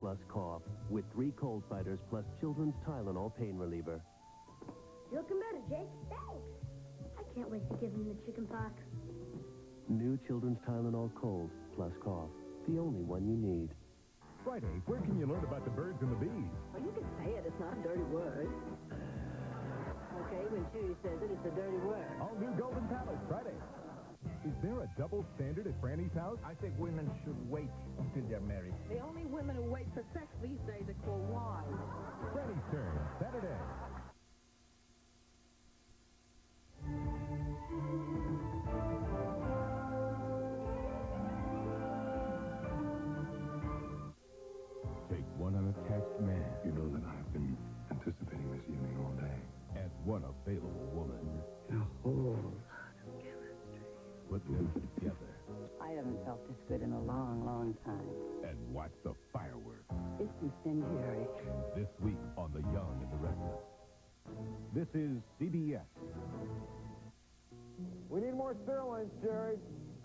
plus cough with 3 cold fighters plus children's Tylenol pain reliever. You're looking better, Jake. Thanks. I can't wait to give him the chicken pox. New children's Tylenol cold plus cough. The only one you need. Friday, where can you learn about the birds and the bees? Well, you can say it. It's not a dirty word. Okay, when Chewy says it, it's a dirty word. All new Golden Palace, Friday. Is there a double standard at Franny's house? I think women should wait until they're married. The only women who wait for sex these days are called wives. Franny's turn, Saturday. Take one unattached man. You know that I've been anticipating this evening all day. And one available woman. A whole lot of chemistry. Put them together. I haven't felt this good in a long, long time. And watch the fireworks. It's incendiary. This week on The Young and the Restless. This is CBS. We need more sirloins, Jerry.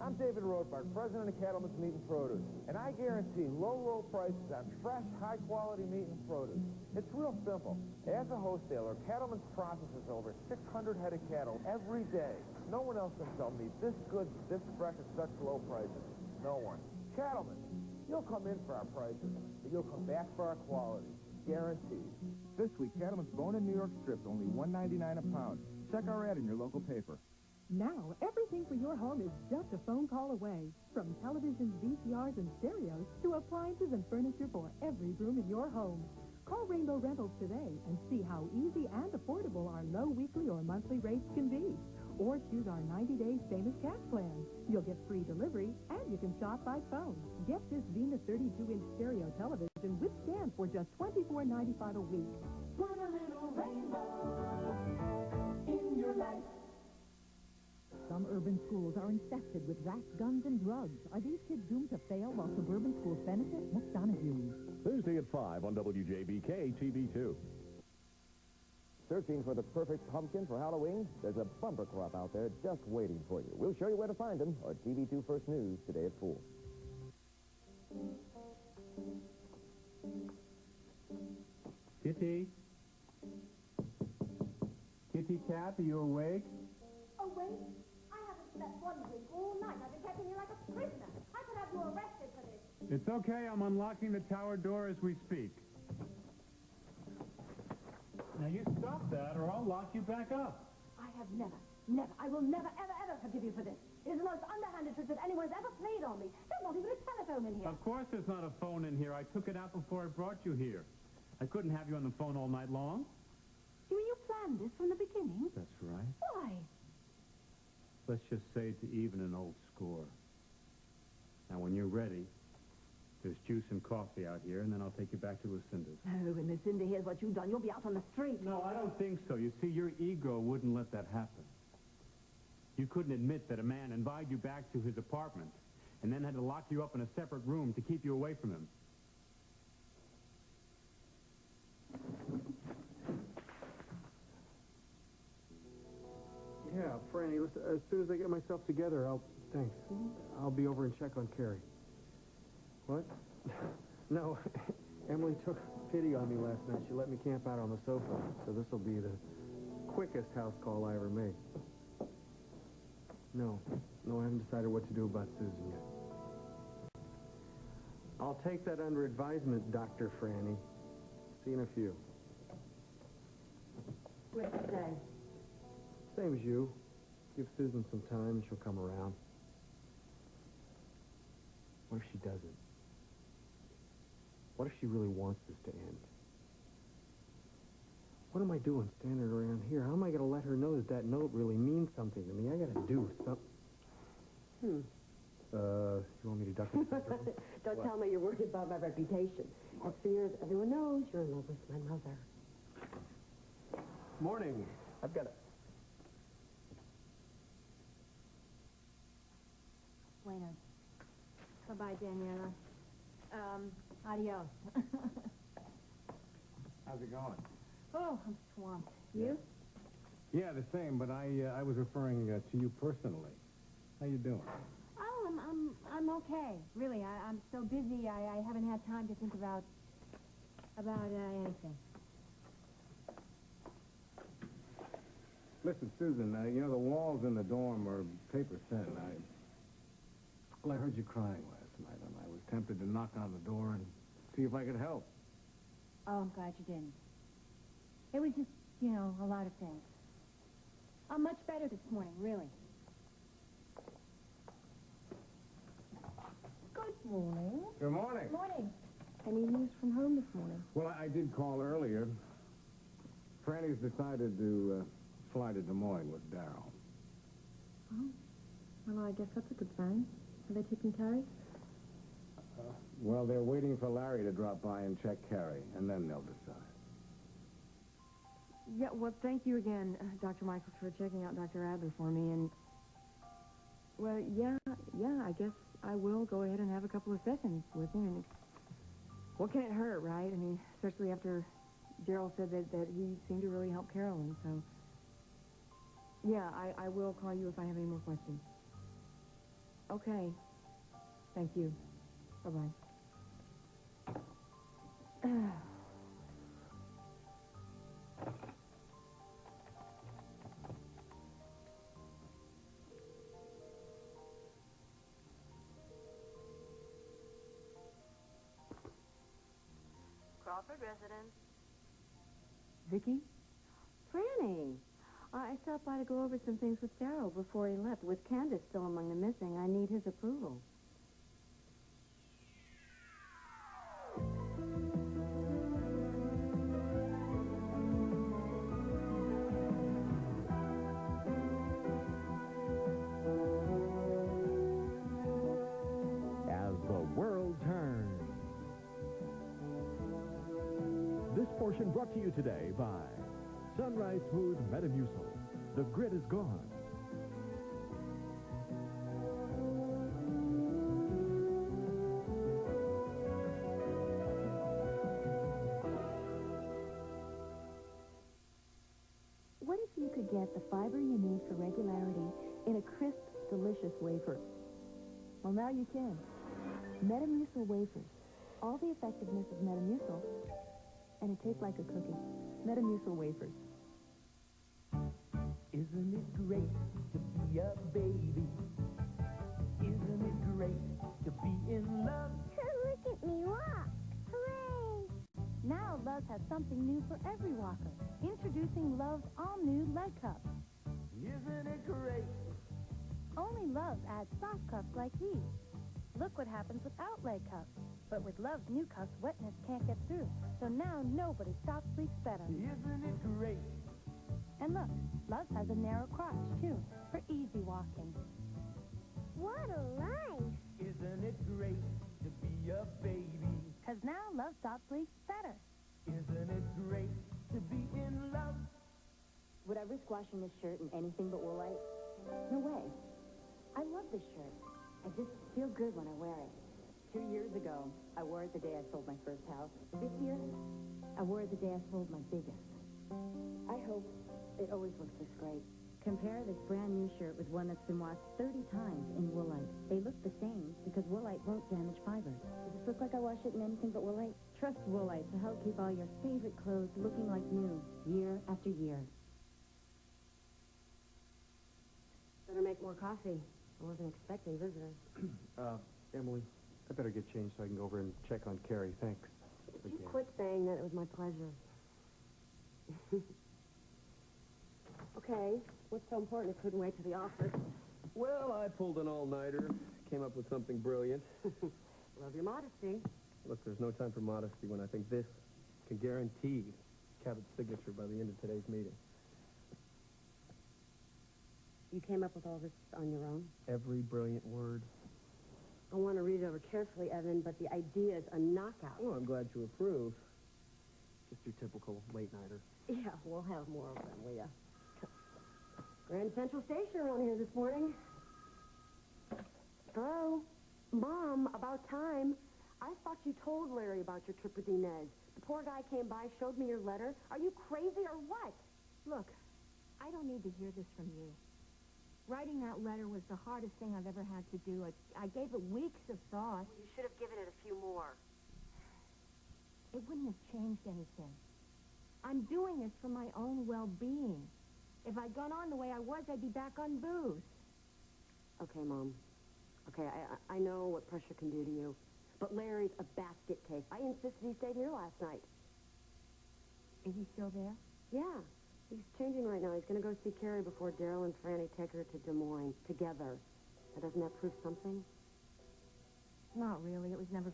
I'm David Rothbard, president of Cattlemen's Meat and Produce, and I guarantee low, low prices on fresh, high-quality meat and produce. It's real simple. As a wholesaler, Cattlemen's processes over 600 head of cattle every day. No one else can sell meat this good, this fresh, at such low prices. No one. Cattlemen's. You'll come in for our prices, but you'll come back for our quality. Guaranteed. This week, Cattlemen's bone-in New York strips, only $1.99 a pound. Check our ad in your local paper. Now, everything for your home is just a phone call away. From televisions, VCRs, and stereos to appliances and furniture for every room in your home. Call Rainbow Rentals today and see how easy and affordable our low weekly or monthly rates can be. Or choose our 90-day famous cash plan. You'll get free delivery, and you can shop by phone. Get this Venus 32-inch stereo television with stand for just $24.95 a week. Put a little rainbow in your life. Some urban schools are infested with rats, guns, and drugs. Are these kids doomed to fail while suburban schools benefit? What's Donahue? Thursday at 5 on WJBK TV2. Searching for the perfect pumpkin for Halloween? There's a bumper crop out there just waiting for you. We'll show you where to find them on TV2 First News today at 4. Kitty? Kitty cat, are you awake? Awake? I haven't slept 1 week all night. I've been keeping you like a prisoner. I could have you arrested for this. It's okay. I'm unlocking the tower door as we speak. Now, you stop that, or I'll lock you back up. I have never, I will never, ever forgive you for this. It is the most underhanded trick that anyone's ever played on me. There's not even a telephone in here. Of course there's not a phone in here. I took it out before I brought you here. I couldn't have you on the phone all night long. You mean you planned this from the beginning? That's right. Why? Let's just say to even an old score. Now, when you're ready, there's juice and coffee out here, and then I'll take you back to Lucinda's. Oh, when Lucinda hears what you've done, you'll be out on the street. No, I don't think so. You see, your ego wouldn't let that happen. You couldn't admit that a man invited you back to his apartment and then had to lock you up in a separate room to keep you away from him. Yeah, Franny, listen, as soon as I get myself together, thanks. I'll be over and check on Carrie. What? No, Emily took pity on me last night. She let me camp out on the sofa, so this will be the quickest house call I ever made. No, I haven't decided what to do about Susan yet. I'll take that under advisement, Dr. Franny. See you in a few. Where'd you say? Same as you. Give Susan some time, she'll come around. What if she doesn't? What if she really wants this to end? What am I doing standing around here? How am I going to let her know that that note really means something to me? I got to do something. You want me to duck into the bedroom? Don't tell me you're worried about my reputation. As for yours, everyone knows you're in love with my mother. Morning. I've got a... Bueno. Bye-bye, Daniela. Adios. How's it going? Oh, I'm swamped. You? Yeah, the same, but I was referring to you personally. How you doing? Oh, I'm okay. Really, I'm so busy, I haven't had time to think about About anything. Listen, Susan, you know, the walls in the dorm are paper thin. Well, I heard you crying last night, and I was tempted to knock on the door and see if I could help. Oh, I'm glad you didn't. It was just, you know, a lot of things. I'm much better this morning, really. Good morning. Good morning. Morning. Any news from home this morning? Well, I did call earlier. Franny's decided to fly to Des Moines with Darryl. Oh. Well, I guess that's a good sign. Are they taking Carrie? Well, they're waiting for Larry to drop by and check Carrie, and then they'll decide. Yeah, well, thank you again, Dr. Michaels, for checking out Dr. Adler for me, and... Well, yeah, I guess I will go ahead and have a couple of sessions with him. And what can it hurt, right? I mean, especially after Gerald said that he seemed to really help Carolyn, so... Yeah, I will call you if I have any more questions. Okay. Thank you. Bye-bye. Crawford residence. Vicky? Franny, I stopped by to go over some things with Darryl before he left. With Candace still among the missing, I need his approval. As the world turns. This portion brought to you today by Sunrise Smooth Metamucil. The grit is gone. What if you could get the fiber you need for regularity in a crisp, delicious wafer? Well, now you can. Metamucil wafers. All the effectiveness of Metamucil, and it tastes like a cookie. Metamucil wafers. Isn't it great to be a baby? Isn't it great to be in love? Look at me walk. Hooray! Now Love's has something new for every walker. Introducing Love's all-new leg cups. Isn't it great? Only Love's adds soft cups like these. Look what happens without leg cups. But with Love's new cups, wetness can't get through. So now nobody stops sleeps better. Isn't it great? And look, Love's has a narrow crotch, too, for easy walking. What a life! Isn't it great to be a baby? 'Cause now Love stops sleeps better. Isn't it great to be in love? Would I risk washing this shirt in anything but woolite? No way. I love this shirt. I just feel good when I wear it. 2 years ago, I wore it the day I sold my first house. This year, I wore it the day I sold my biggest. I hope it always looks this great. Compare this brand new shirt with one that's been washed 30 times in woolite. They look the same because woolite won't damage fibers. Does this look like I wash it in anything but woolite? Trust woolite to help keep all your favorite clothes looking like new, year after year. Better make more coffee. I wasn't expecting visitors. Emily, I better get changed so I can go over and check on Carrie. Thanks. You quit saying that. It was my pleasure. Okay, what's so important it couldn't wait to the office? Well, I pulled an all-nighter, came up with something brilliant. Love your modesty. Look, there's no time for modesty when I think this can guarantee Cabot's signature by the end of today's meeting. You came up with all this on your own? Every brilliant word. I want to read it over carefully, Evan, but the idea is a knockout. Well, I'm glad you approve. Just your typical late-nighter. Yeah, we'll have more of them, will ya? Grand Central Station around here this morning. Hello? Mom, about time. I thought you told Larry about your trip with Inez. The poor guy came by, showed me your letter. Are you crazy or what? Look, I don't need to hear this from you. Writing that letter was the hardest thing I've ever had to do. I gave it weeks of thought. You should have given it a few more. It wouldn't have haven't changed anything. I'm doing this for my own well-being. If I'd gone on the way I was, I'd be back on booze. Okay, Mom. Okay, I know what pressure can do to you. But Larry's a basket case. I insisted he stayed here last night. Is he still there? Yeah. He's changing right now. He's going to go see Carrie before Daryl and Franny take her to Des Moines together. Now, doesn't that prove something? Not really. It was never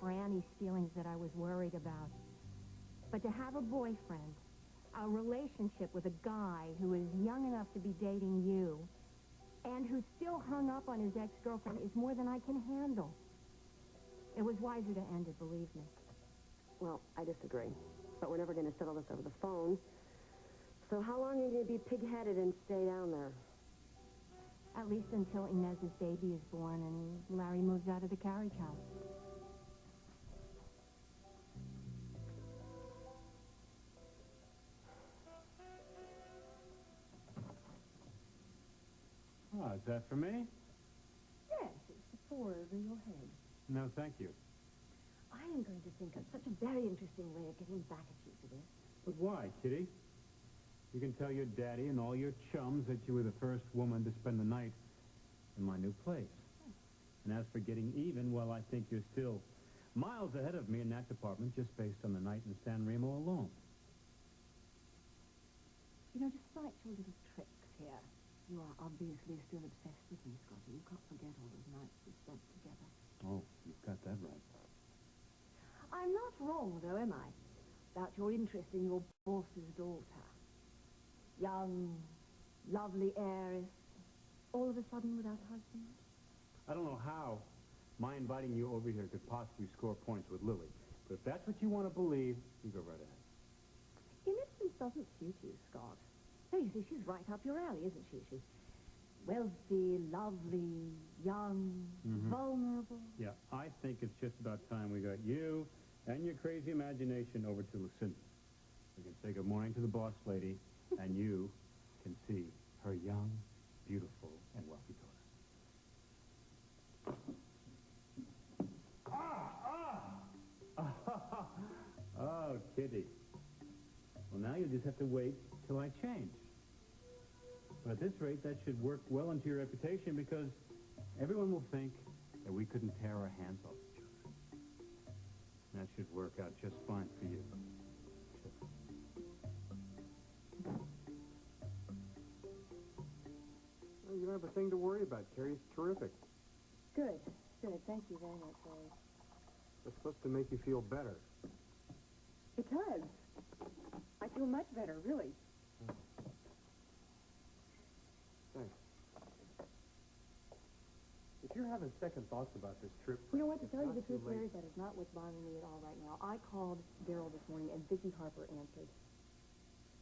Franny's feelings that I was worried about. But to have a boyfriend, a relationship with a guy who is young enough to be dating you, and who's still hung up on his ex-girlfriend is more than I can handle. It was wiser to end it, believe me. Well, I disagree. But we're never going to settle this over the phone. So how long are you going to be pig-headed and stay down there? At least until Inez's baby is born and Larry moves out of the carriage house. Oh, is that for me? Yes, it's to pour over your head. No, thank you. I am going to think of such a very interesting way of getting back at you for this. But why, Kitty? You can tell your daddy and all your chums that you were the first woman to spend the night in my new place. And as for getting even, well, I think you're still miles ahead of me in that department just based on the night in San Remo alone. You know, despite your little tricks here, you are obviously still obsessed with me, Scotty. You can't forget all those nights we spent together. Oh, you've got that right. I'm not wrong, though, am I? About your interest in your boss's daughter. Young, lovely heiress, all of a sudden without a husband. I don't know how my inviting you over here could possibly score points with Lily. But if that's what you want to believe, you go right ahead. Innocence doesn't suit you, Scott. No, you see, she's right up your alley, isn't she? She's wealthy, lovely, young, vulnerable. Yeah, I think it's just about time we got you and your crazy imagination over to Lucinda. We can say good morning to the boss lady, and you can see her young, beautiful, and wealthy daughter. Oh, Kitty. Well, now you'll just have to wait till I change. But at this rate, that should work well into your reputation because everyone will think that we couldn't tear our hands off each other. And that should work out just fine for you. Well, you don't have a thing to worry about, Carrie. It's terrific. Good. Good. Thank you very much, Larry. It's supposed to make you feel better. Because I feel much better, really. Thanks. If you're having second thoughts about this trip... You know what, to tell you the it's not truth, too late. Larry, that is not what's bothering me at all right now. I called Daryl this morning, and Vicki Harper answered.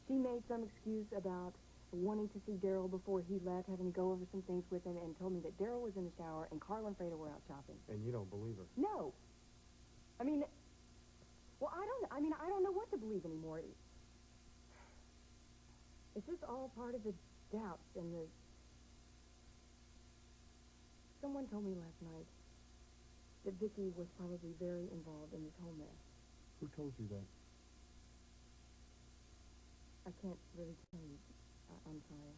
She made some excuse about wanting to see Daryl before he left, having to go over some things with him, and told me that Daryl was in the shower and Carl and Freda were out shopping. And you don't believe her? No. I mean, well, I don't know what to believe anymore. It's just all part of the doubts and the... Someone told me last night that Vicki was probably very involved in this whole mess. Who told you that? I can't really tell you. I'm sorry.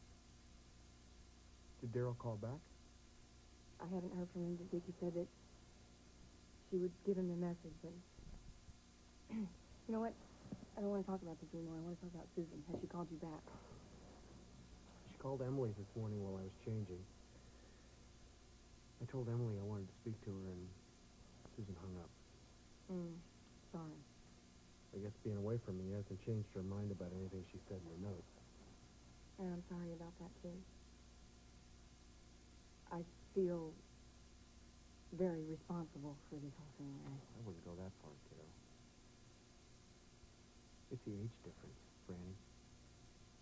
Did Daryl call back? I haven't heard from him, but Vicki said that she would give him the message, but... You know what? I don't want to talk about this anymore. I want to talk about Susan. Has she called you back? She called Emily this morning while I was changing. I told Emily I wanted to speak to her, and Susan hung up. Sorry. I guess being away from me hasn't changed her mind about anything she said in her note. And I'm sorry about that, too. I feel very responsible for this whole thing, Larry. I wouldn't go that far, kiddo. It's the age difference, Franny.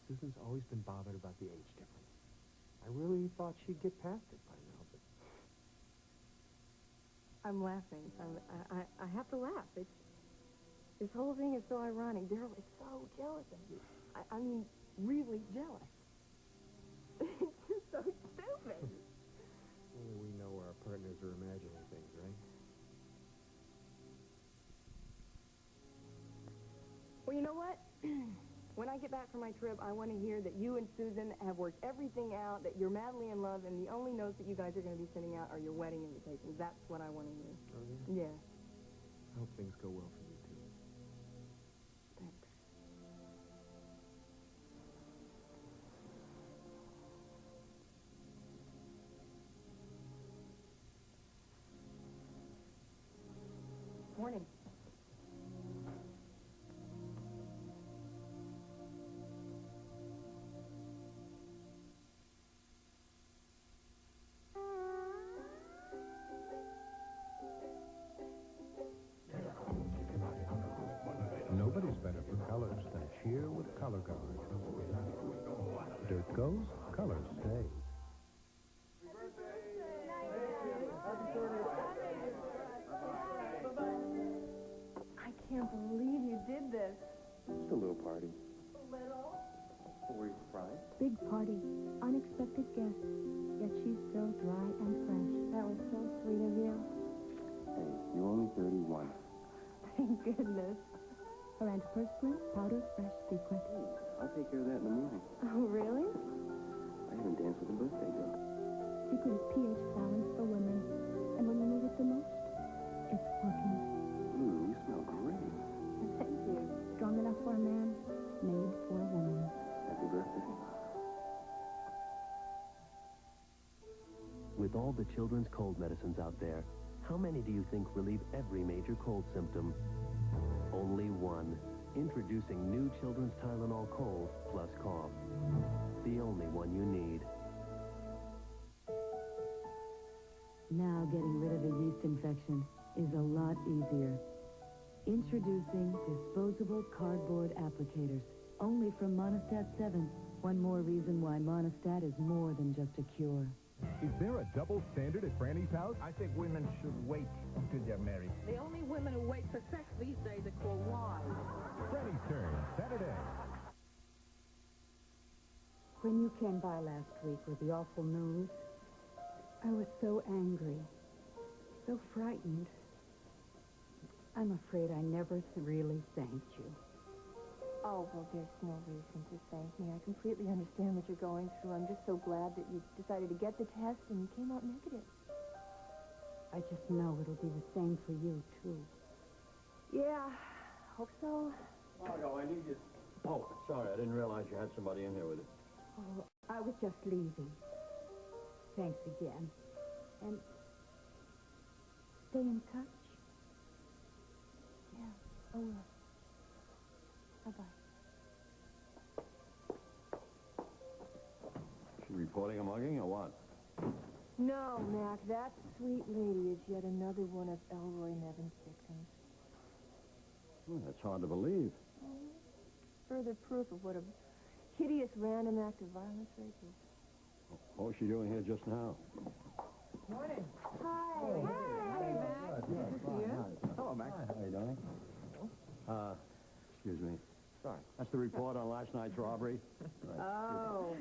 Susan's always been bothered about the age difference. I really thought she'd get past it by now, but... I'm laughing. I have to laugh. This whole thing is so ironic. Daryl is so jealous of you. I mean, really jealous. It's just so stupid. Only we know our partners are imagining things, right? you know what? When I get back from my trip, I want to hear that you and Susan have worked everything out, that you're madly in love, and the only notes that you guys are going to be sending out are your wedding invitations. That's what I want to hear. Oh, yeah? Yeah. I hope things go well for you, too. Thanks. Morning. Nobody's better for colors than cheer with Color Guard. Dirt goes, colors stay. I can't believe you did this. Just a little party. Little? Were you surprised? Big party, unexpected guests, yet she's still dry and fresh. That was so sweet of you. Hey, you're only 31. Thank goodness. Her antiperspirant, powder, fresh secret. I'll take care of that in the morning. Oh, really? I haven't danced with a birthday girl. Secret is pH balance for women. And when you need it the most, it's working. Ooh, you smell great. Thank you. Strong enough for a man, made for a woman. Happy birthday. With all the children's cold medicines out there, how many do you think relieve every major cold symptom? Only one. Introducing new Children's Tylenol Cold plus Cough. The only one you need. Now getting rid of a yeast infection is a lot easier. Introducing disposable cardboard applicators. Only from Monistat 7. One more reason why Monistat is more than just a cure. Is there a double standard at Franny's house? I think women should wait until they're married. The only women who wait for sex these days are called wives. Franny's turn, Saturday. When you came by last week with the awful news, I was so angry, so frightened. I'm afraid I never really thanked you. Oh, well, there's no reason to thank me. I completely understand what you're going through. I'm just so glad that you decided to get the test and you came out negative. I just know it'll be the same for you, too. Yeah, hope so. Margot, I need you. Oh, sorry, I didn't realize you had somebody in here with you. Oh, I was just leaving. Thanks again. And stay in touch. Yeah, I will. Bye-bye. She reporting a mugging or what? No, Mac, that sweet lady is yet another one of Elroy Nevin's victims. Well, that's hard to believe. Further proof of what a hideous random act of violence rape is. What was she doing here just now? Morning. Hi. Hey, Max. Good to see you. Hello, Max. Hi, how you doing? Excuse me. Sorry. That's the report on last night's robbery. Oh,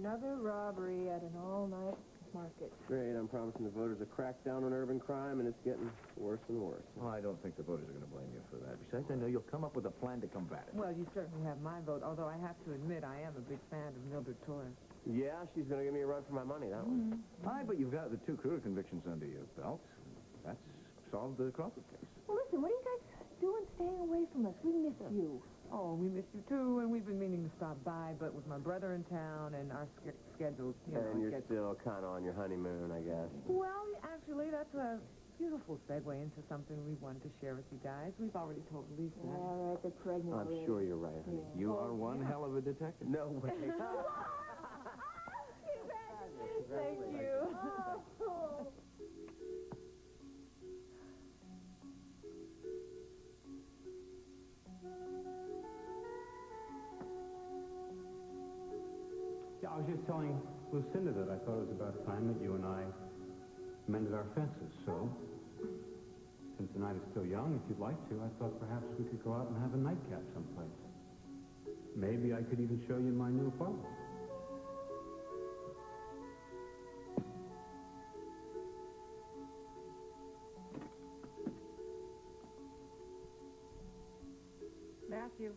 another robbery at an all-night market. Great, I'm promising the voters a crackdown on urban crime, and it's getting worse and worse. Well, I don't think the voters are going to blame you for that. Besides, I know you'll come up with a plan to combat it. Well, you certainly have my vote, although I have to admit I am a big fan of Mildred Torres. Yeah, she's going to give me a run for my money, that one. Aye, but you've got the 2 career convictions under your belt. That's solved the Crawford case. Well, listen, what are you guys doing staying away from us? We miss you. Oh, we missed you, too, and we've been meaning to stop by, but with my brother in town and our schedules, you know... And you're still kind of on your honeymoon, I guess. Well, actually, that's a beautiful segue into something we wanted to share with you guys. We've already told Lisa. Yeah, right, they're pregnant. I'm sure you're right, honey. Yeah. You are one hell of a detective. No way. Thank you. Oh. Yeah, I was just telling Lucinda that I thought it was about time that you and I mended our fences. So, since the night is still young, if you'd like to, I thought perhaps we could go out and have a nightcap someplace. Maybe I could even show you my new apartment. Matthew,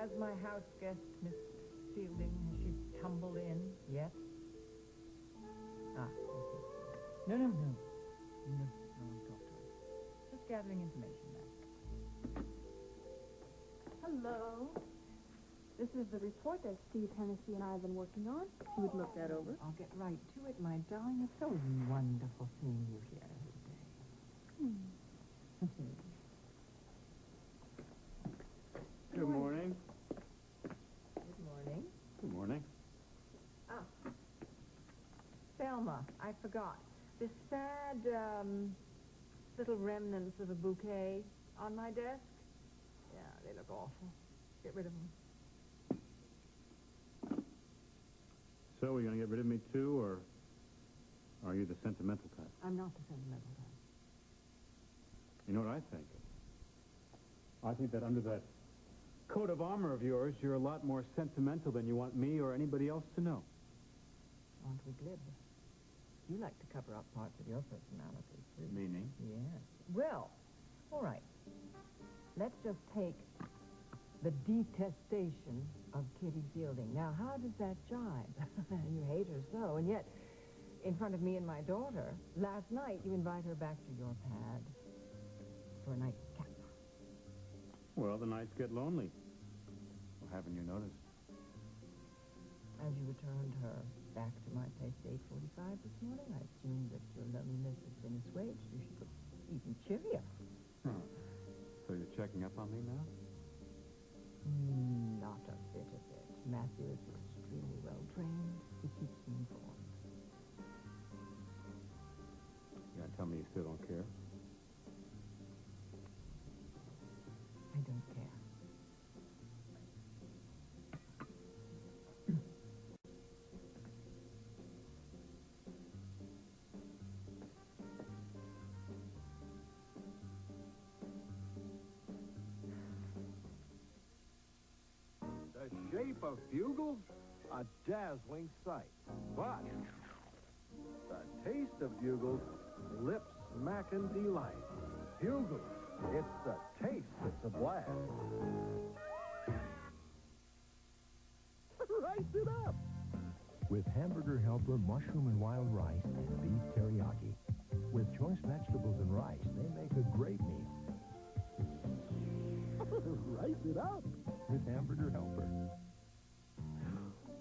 Has my house guest, Miss Fielding, has she tumbled in yet? Ah, okay. No, don't talk to her. Just gathering information now. Hello. This is the report that Steve Hennessy and I have been working on. If you would look that over. I'll get right to it, my darling. It's so wonderful seeing you here today. Good morning. Good morning. Good morning. Ah. Selma, I forgot. The sad, little remnants of a bouquet on my desk. Yeah, they look awful. Get rid of them. So, are you going to get rid of me, too, or are you the sentimental type? I'm not the sentimental type. You know what I think? I think that under that coat of armor of yours, you're a lot more sentimental than you want me or anybody else to know. Aren't we glib? You like to cover up parts of your personality, too. Meaning? Yes. Well, all right. Let's just take the detestation of Kitty Fielding. Now, how does that jibe? You hate her so, and yet, in front of me and my daughter, last night you invite her back to your pad for a night cap. Well, the nights get lonely. Well, haven't you noticed? As you returned her back to my place at 8:45 this morning, I assumed that your loneliness has been assuaged. You should look even cheerier. So you're checking up on me now? Not a bit of it. Matthew is extremely well trained. He keeps me informed. You gotta tell me you still don't care? I don't care. The shape of Bugles? A dazzling sight. But the taste of Bugles, lip-smacking delight. Bugles, it's the taste that's a blast. Rice it up! With Hamburger Helper mushroom and wild rice and beef teriyaki. With choice vegetables and rice, they make a great meal. Rice it up! With Hamburger Helper.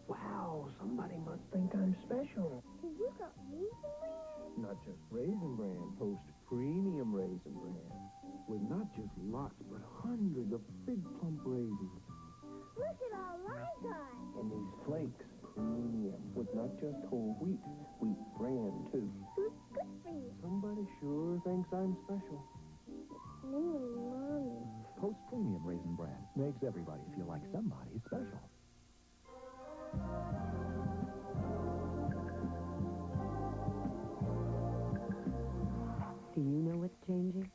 Wow, somebody must think I'm special. Did you got Raisin Bran? Not just Raisin Bran, Toast Premium Raisin Bran. With not just lots, but hundreds of big plump raisins. Look at all I got. And these flakes, premium, with not just whole wheat, wheat bran, too. Who's good for you? Somebody sure thinks I'm special. Me and Mommy. Post Premium Raisin Bran makes everybody feel like somebody's special. Do you know what's changing?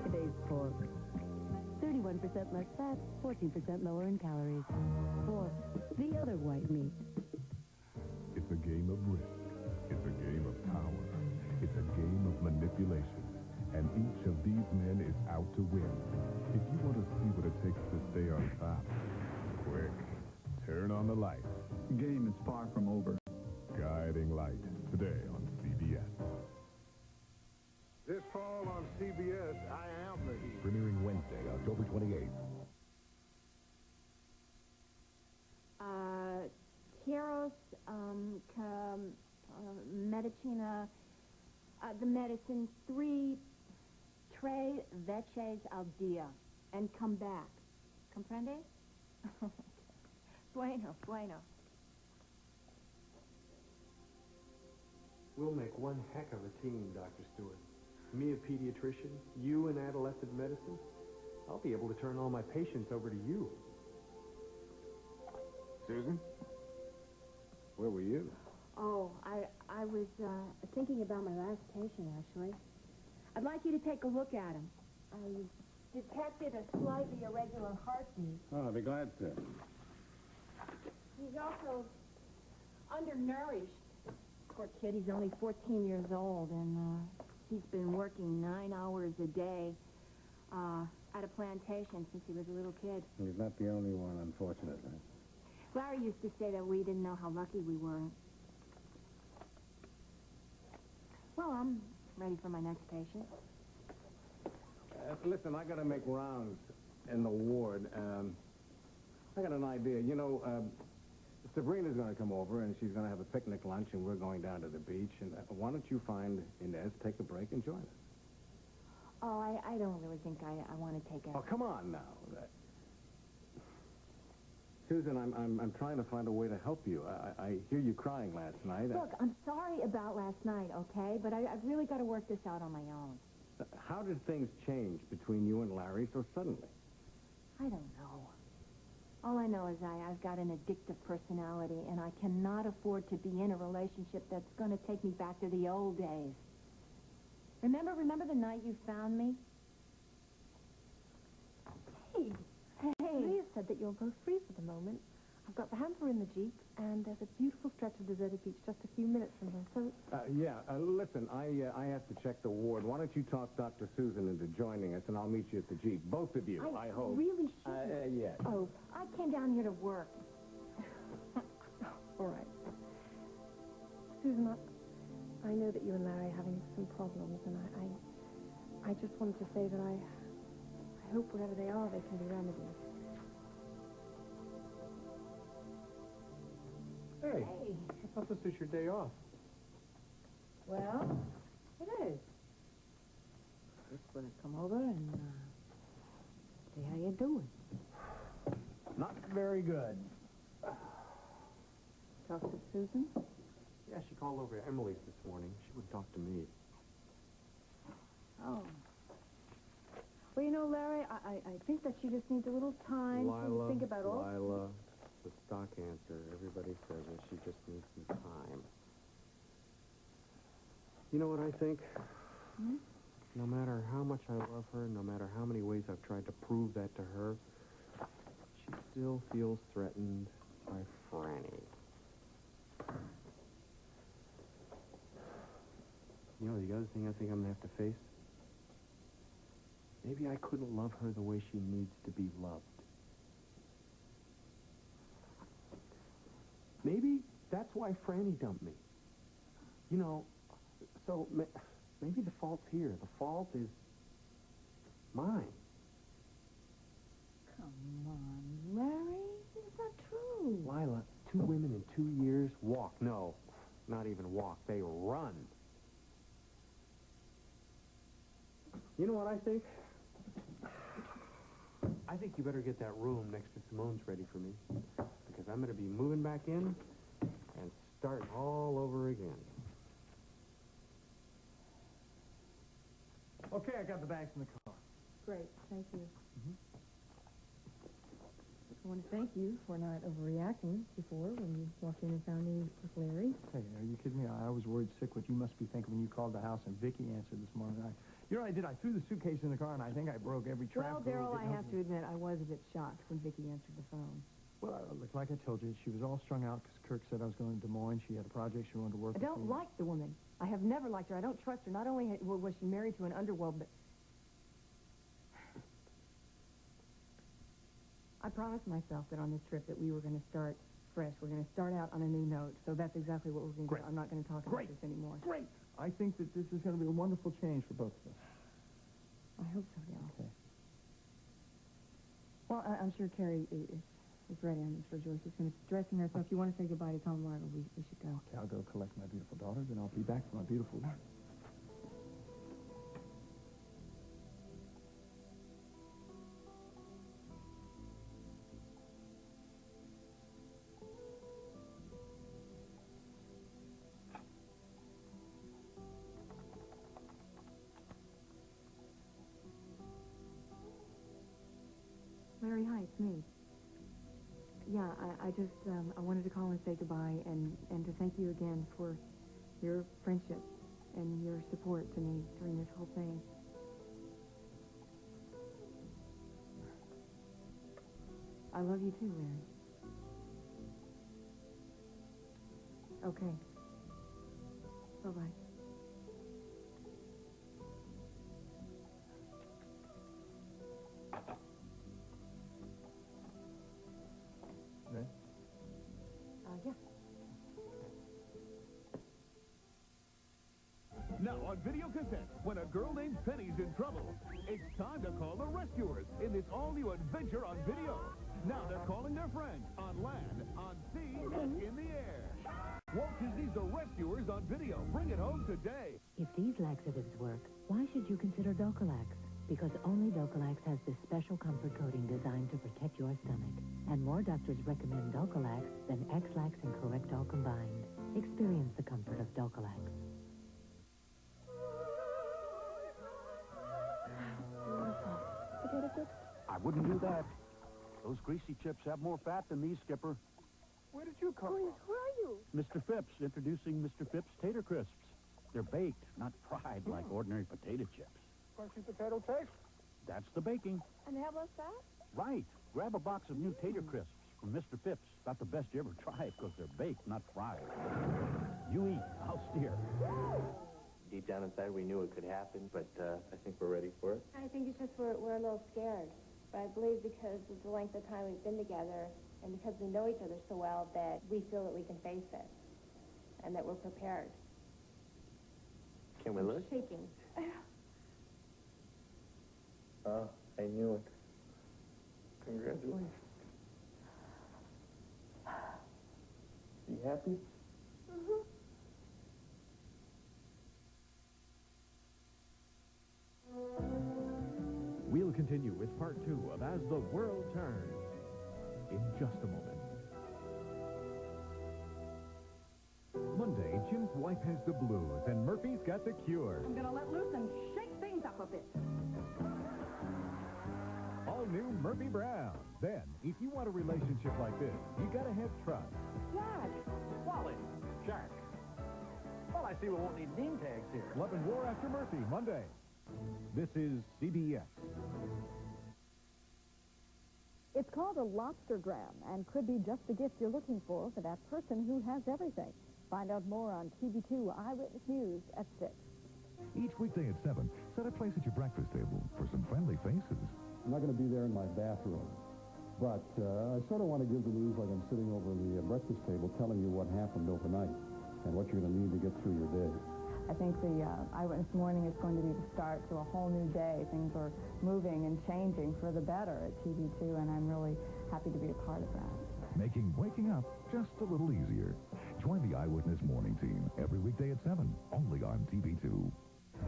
Today's pork. 31% less fat, 14% lower in calories. Or the other white meat. It's a game of risk. It's a game of power. It's a game of manipulation. And each of these men is out to win. If you want to see what it takes to stay on top, quick, turn on the light. Game is far from over. Guiding Light, today on CBS. This fall on CBS, I Am the Heat. Premiering Wednesday, October 28th. Kieros, Medicina, the medicine, 3 tres veces al dia, and come back. Comprende? Bueno. We'll make one heck of a team, Dr. Stewart. Me a pediatrician, you in adolescent medicine. I'll be able to turn all my patients over to you. Susan? Where were you? Oh, I was thinking about my last patient, actually. I'd like you to take a look at him. I detected a slightly irregular heartbeat. Oh, I'll be glad to. He's also undernourished. Poor kid, he's only 14 years old, and he's been working 9 hours a day at a plantation since he was a little kid. He's not the only one, unfortunately. Larry used to say that we didn't know how lucky we were. Well, I'm ready for my next patient. Listen, I got to make rounds in the ward. I got an idea. You know, Sabrina's going to come over, and she's going to have a picnic lunch, and we're going down to the beach. And why don't you find Inez, take a break, and join us? Oh, I don't really think I want to take a... Oh, come on now. Susan, I'm trying to find a way to help you. I hear you crying last night. Look, I'm sorry about last night, okay? But I've really got to work this out on my own. How did things change between you and Larry so suddenly? I don't know. All I know is I've got an addictive personality, and I cannot afford to be in a relationship that's going to take me back to the old days. Remember the night you found me? Hey. Hey. Leah said that you're both free for the moment. I've got the hamper in the Jeep, and there's a beautiful stretch of deserted beach just a few minutes from here, so... Listen, I have to check the ward. Why don't you talk Dr. Susan into joining us, and I'll meet you at the Jeep. Both of you, I hope. Really should. Yeah. Oh, I came down here to work. All right. Susan, I know that you and Larry are having some problems, and I just wanted to say that I hope wherever they are, they can be remedied. Hey, I thought this was your day off. Well, it is. Just going to come over and see how you're doing. Not very good. Talk to Susan? Yeah, she called over to Emily's this morning. She would talk to me. Oh. Well, you know, Larry, I think that she just needs a little time to think about all... Lila, the stock answer. Everybody says that she just needs some time. You know what I think? Hmm? No matter how much I love her, no matter how many ways I've tried to prove that to her, she still feels threatened by Franny. You know, the other thing I think I'm going to have to face? Maybe I couldn't love her the way she needs to be loved. Maybe that's why Franny dumped me. You know, so maybe the fault's here. The fault is mine. Come on, Larry. It's not true. Lila, 2 women in 2 years walk. No, not even walk. They run. You know what I think? I think you better get that room next to Simone's ready for me, because I'm going to be moving back in and starting all over again. Okay, I got the bags in the car. Great, thank you. I want to thank you for not overreacting before when you walked in and found me with Larry. Hey, are you kidding me? I was worried sick what you must be thinking when you called the house and Vicky answered this morning. You know what I did? I threw the suitcase in the car, and I think I broke every trap. Well, Daryl, I have to admit, I was a bit shocked when Vicky answered the phone. Well, look, like I told you, she was all strung out because Kirk said I was going to Des Moines. She had a project she wanted to work I don't like the woman. I have never liked her. I don't trust her. Not only was she married to an underworld, but... I promised myself that on this trip that we were going to start fresh. We're going to start out on a new note. So that's exactly what we're going to do. I'm not going to talk about this anymore. Great. I think that this is going to be a wonderful change for both of us. I hope so, yeah. Okay. Well, I'm sure Carrie is ready. I'm sure Joyce is going to dressing her. So if you want to say goodbye to Tom and Margaret, we should go. Okay, I'll go collect my beautiful daughters, and I'll be back for my beautiful wife. Larry, hi, it's me. Yeah, I just, I wanted to call and say goodbye and to thank you again for your friendship and your support to me during this whole thing. I love you too, Larry. Okay. Bye-bye. Right? Yeah. Now on video cassette, when a girl named Penny's in trouble, it's time to call the rescuers in this all-new adventure on video. Now they're calling their friends on land, on sea, and in the air. Walt Disney's The Rescuers on video. Bring it home today. If these laxatives work, why should you consider Docalax? Because only Docalax has this special comfort coating designed to protect your stomach. And more doctors recommend Docalax than X-Lax and Correctol combined. Experience the comfort of Docalax. Potato chips? I wouldn't do that. Those greasy chips have more fat than these, Skipper. Where did you come from? Where are you? Mr. Phipps, introducing Mr. Phipps Tater Crisps. They're baked, not fried like ordinary potato chips. Crunchy potato taste? That's the baking. And they have less fat? Right. Grab a box of new Tater Crisps from Mr. Phipps. About the best you ever tried because they're baked, not fried. You eat. I'll steer. Deep down inside, we knew it could happen, but I think we're ready for it. I think it's just we're a little scared. But I believe because of the length of time we've been together and because we know each other so well that we feel that we can face it and that we're prepared. Can we look? Shaking. I knew it. Congratulations. You happy? Mm-hmm. We'll continue with part 2 of As the World Turns in just a moment. Monday, Jim's wife has the blues and Murphy's got the cure. I'm gonna let loose and shake things up a bit. All new Murphy Brown. Then, if you want a relationship like this, you gotta have trust. Jack! Wally. Jack. Well, I see we won't need name tags here. Love and War After Murphy, Monday. This is CBS. It's called a lobstergram and could be just the gift you're looking for that person who has everything. Find out more on TV2 Eyewitness News at 6. Each weekday at 7, set a place at your breakfast table for some friendly faces. I'm not going to be there in my bathroom, but I sort of want to give the news like I'm sitting over the breakfast table telling you what happened overnight and what you're going to need to get through your day. I think the Eyewitness Morning is going to be the start to a whole new day. Things are moving and changing for the better at TV2, and I'm really happy to be a part of that. Making waking up just a little easier. Join the Eyewitness Morning team every weekday at 7, only on TV2.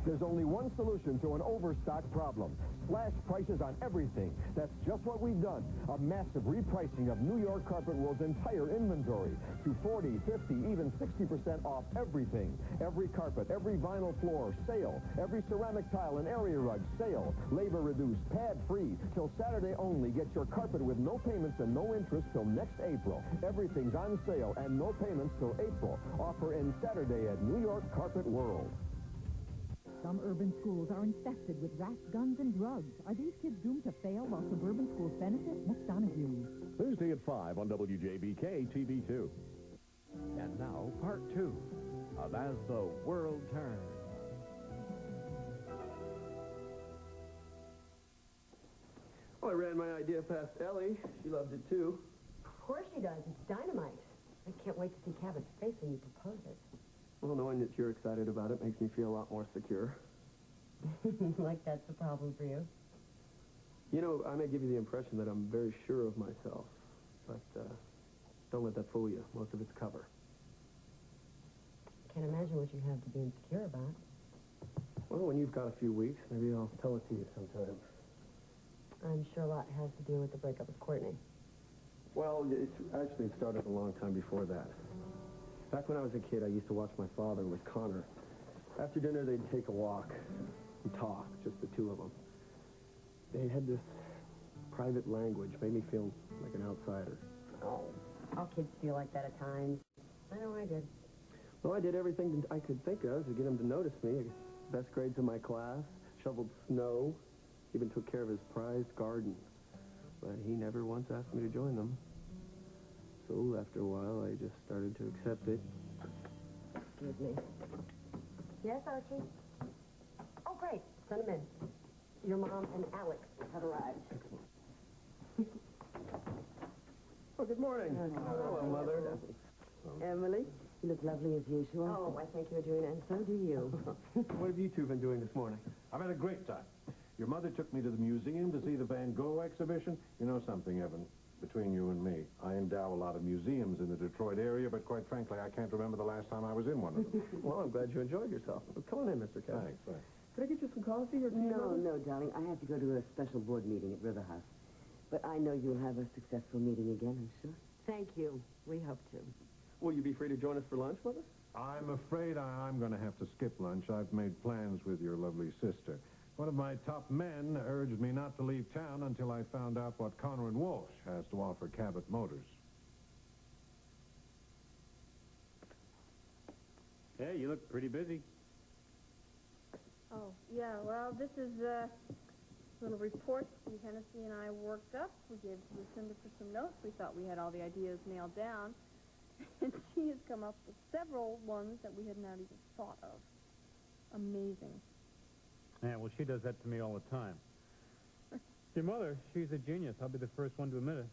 There's only one solution to an overstock problem. Slash prices on everything. That's just what we've done. A massive repricing of New York Carpet World's entire inventory to 40, 50, even 60% off everything. Every carpet, every vinyl floor, sale. Every ceramic tile and area rug, sale. Labor reduced, pad free. Till Saturday only. Get your carpet with no payments and no interest till next April. Everything's on sale and no payments till April. Offer in Saturday at New York Carpet World. Some urban schools are infested with rats, guns, and drugs. Are these kids doomed to fail while suburban schools benefit? Next Donahue. Thursday at 5 on WJBK TV2. And now, part 2 of As the World Turns. Well, I ran my idea past Ellie. She loved it, too. Of course she does. It's dynamite. I can't wait to see Cabot's face when you propose it. Well, knowing that you're excited about it makes me feel a lot more secure. Like that's a problem for you. You know, I may give you the impression that I'm very sure of myself, but don't let that fool you. Most of it's cover. Can't imagine what you have to be insecure about. Well, when you've got a few weeks, maybe I'll tell it to you sometime. I'm sure a lot has to do with the breakup with Courtney. Well, it started a long time before that. Back when I was a kid, I used to watch my father with Connor. After dinner, they'd take a walk and talk, just the two of them. They had this private language, made me feel like an outsider. Oh, all kids feel like that at times. I know I did. Well, I did everything I could think of to get him to notice me. Best grades in my class, shoveled snow, even took care of his prized garden. But he never once asked me to join them. So after a while, I just started to accept it. Excuse me. Yes, Archie? Oh, great. Send them in. Your mom and Alex have arrived. Oh, good morning. Hello, Mother. Emily, you look lovely as usual. Oh, I thank you, Adrina, and so do you. What have you two been doing this morning? I've had a great time. Your mother took me to the museum to see the Van Gogh exhibition. You know something, Evan? Between you and me, I endow a lot of museums in the Detroit area, but quite frankly, I can't remember the last time I was in one of them. Well, I'm glad you enjoyed yourself. Come on in, Mr. Kevin. Thanks. Can I get you some coffee or tea? No, darling. I have to go to a special board meeting at River House. But I know you'll have a successful meeting again, I'm sure. Thank you. We hope to. Will you be free to join us for lunch, Mother? I'm afraid I'm going to have to skip lunch. I've made plans with your lovely sister. One of my top men urged me not to leave town until I found out what Conrad Walsh has to offer Cabot Motors. Hey, you look pretty busy. Oh, yeah, well, this is a little report Steve Hennessy and I worked up. We gave it to Lucinda for some notes. We thought we had all the ideas nailed down. And she has come up with several ones that we had not even thought of. Amazing. Yeah, well, she does that to me all the time. Your mother, she's a genius. I'll be the first one to admit it.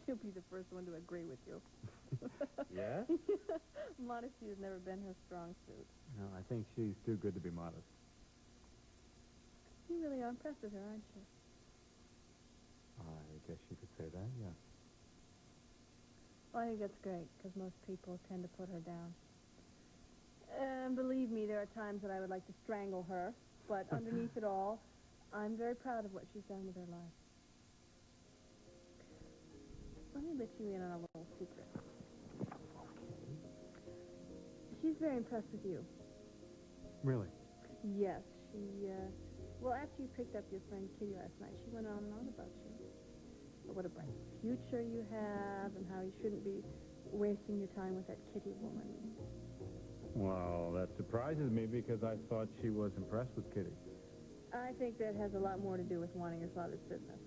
She'll be the first one to agree with you. Yeah? Modesty has never been her strong suit. No, I think she's too good to be modest. You really are impressed with her, aren't you? I guess you could say that, yeah. Well, I think that's great, because most people tend to put her down. And believe me, there are times that I would like to strangle her, but underneath it all, I'm very proud of what she's done with her life. Let me let you in on a little secret. She's very impressed with you. Really? Yes, well, after you picked up your friend Kitty last night, she went on and on about you. What a bright future you have, and how you shouldn't be wasting your time with that Kitty woman. Well, that surprises me because I thought she was impressed with Kitty. I think that has a lot more to do with wanting her father's business.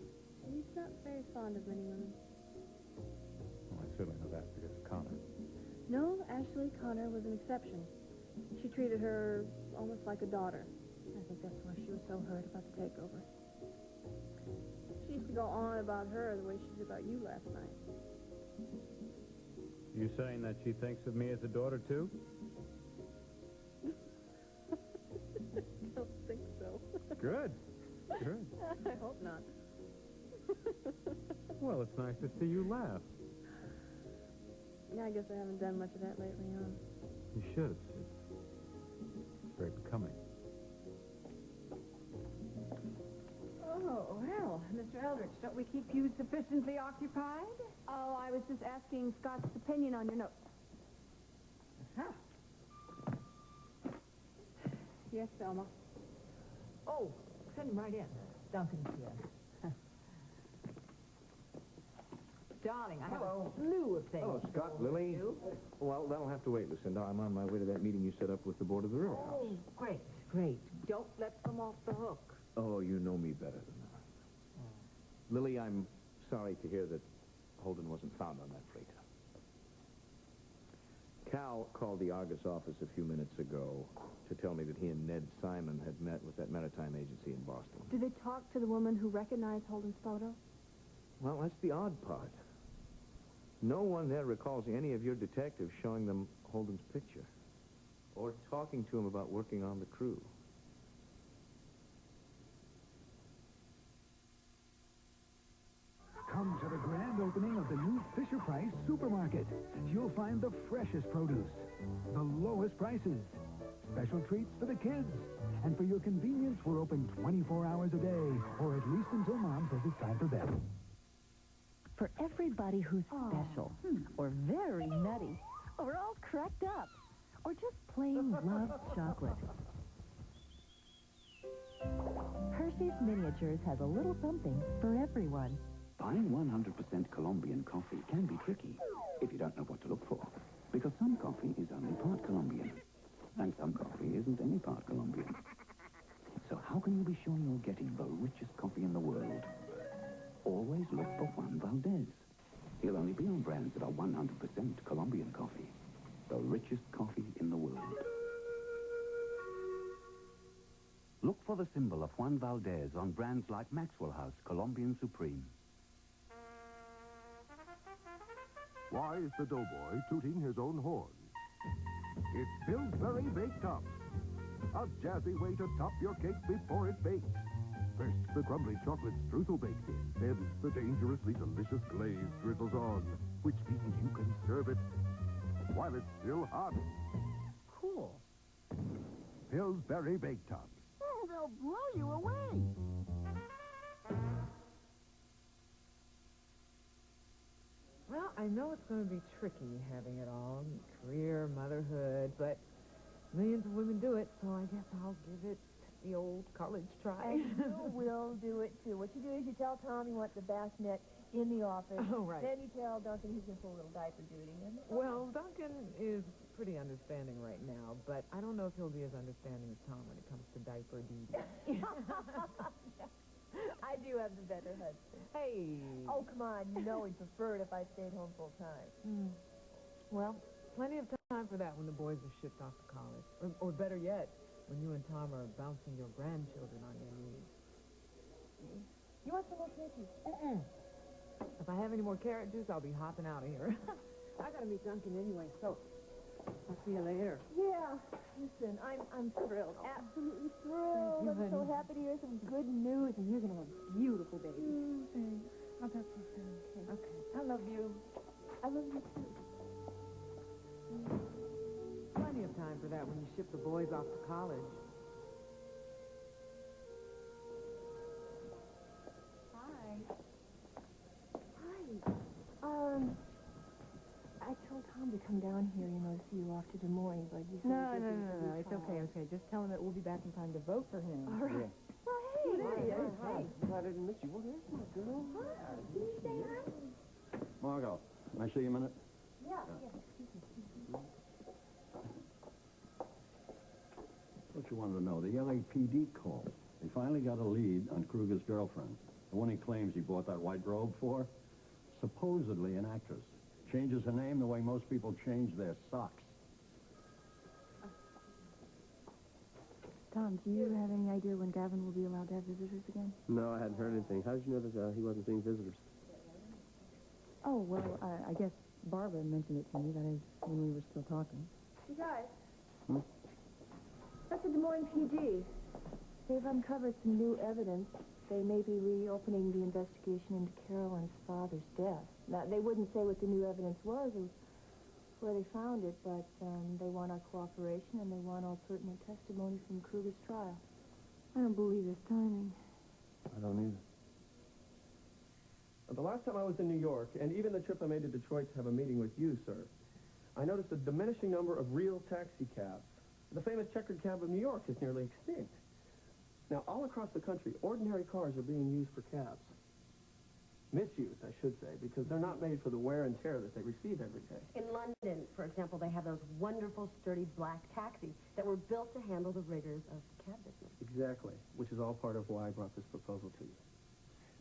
He's not very fond of many women. Well, I certainly know that because of Connor. No, actually, Connor was an exception. She treated her almost like a daughter. I think that's why she was so hurt about the takeover. She used to go on about her the way she did about you last night. You saying that she thinks of me as a daughter, too? Don't think so. Good. I hope not. Well, it's nice to see you laugh. Yeah, I guess I haven't done much of that lately, huh? You should. It's very becoming. Oh, well, Mr. Eldridge, don't we keep you sufficiently occupied? Oh, I was just asking Scott's opinion on your note. Huh. Yes, Selma. Oh, send him right in. Duncan's here. Darling, I have a slew of things. Hello, Scott, Lily. Well, that'll have to wait, Lucinda. I'm on my way to that meeting you set up with the board of the River House. Oh, great. Don't let them off the hook. Oh, you know me better than that. Lily, I'm sorry to hear that Holden wasn't found on that freighter. Cal called the Argus office a few minutes ago to tell me that he and Ned Simon had met with that maritime agency in Boston. Did they talk to the woman who recognized Holden's photo? Well, that's the odd part. No one there recalls any of your detectives showing them Holden's picture or talking to him about working on the crew. Come to the grand opening of the new Fisher-Price Supermarket. You'll find the freshest produce, the lowest prices, special treats for the kids. And for your convenience, we're open 24 hours a day, or at least until Mom says it's time for bed. For everybody who's special, or very nutty, or all cracked up, or just plain loves chocolate. Hershey's Miniatures has a little something for everyone. Buying 100% Colombian coffee can be tricky if you don't know what to look for, because some coffee is only part Colombian, and some coffee isn't any part Colombian. So how can you be sure you're getting the richest coffee in the world? Always look for Juan Valdez. He'll only be on brands that are 100% Colombian coffee. the richest coffee in the world. Look for the symbol of Juan Valdez on brands like Maxwell House Colombian Supreme. Why is the doughboy tooting his own horn? It's Pillsbury Baked Tops. A jazzy way to top your cake before it's baked. First, the crumbly chocolate streusel bakes in. Then, the dangerously delicious glaze drizzles on, which means you can serve it while it's still hot. Cool. Pillsbury Baked Tops. Oh, they'll blow you away. Well, I know it's going to be tricky having it all, career, motherhood, but millions of women do it, so I guess I'll give it the old college try. And you will do it, too. What you do is you tell Tom you want the bassinet in the office. Oh, right. Then you tell Duncan he's going to pull a little diaper duty. And Well, Duncan is pretty understanding right now, but I don't know if he'll be as understanding as Tom when it comes to diaper duty. I do have the better husband. Hey. Oh, come on. You know he'd prefer it if I stayed home full time. Well, plenty of time for that when the boys are shipped off to college. Or better yet, when you and Tom are bouncing your grandchildren on your knees. You want some more cookies? If I have any more carrot juice, I'll be hopping out of here. I gotta meet Duncan anyway, so I'll see you later. Yeah. Listen, I'm thrilled. Absolutely thrilled. Thank you, I'm so honey. happy to hear some good news, and you're going to have a beautiful baby. Thanks. I'll talk to you soon. Okay. I love you. I love you, too. Plenty of time for that when you ship the boys off to college. Hi. I told Tom to come down here, to see you off to Des Moines, but he said... No, it's okay. Just tell him that we'll be back in time to vote for him. All right. Well, hey. Hey. Glad I didn't miss you. Well, there's my girl. Hi. Can you say hi? Margot, can I see you a minute? Yeah. Excuse me. What you wanted to know, the LAPD called. They finally got a lead on Kruger's girlfriend, the one he claims he bought that white robe for. Supposedly an actress. Changes her name the way most people change their socks. Tom, do you have any idea when Gavin will be allowed to have visitors again? No, I hadn't heard anything. How did you know that he wasn't seeing visitors? Oh, well, I guess Barbara mentioned it to me, that is, when we were still talking. You guys. That's the Des Moines PD. They've uncovered some new evidence. They may be reopening the investigation into Carolyn's father's death. Now, they wouldn't say what the new evidence was or where they found it, but they want our cooperation and they want all pertinent testimony from Kruger's trial. I don't believe this timing. I don't either. The last time I was in New York, and even the trip I made to Detroit to have a meeting with you, sir, I noticed a diminishing number of real taxi cabs. The famous checkered cab of New York is nearly extinct. Now, all across the country, ordinary cars are being used for cabs. Misused, I should say, because they're not made for the wear and tear that they receive every day. In London, for example, they have those wonderful, sturdy black taxis that were built to handle the rigors of the cab business. Exactly, which is all part of why I brought this proposal to you.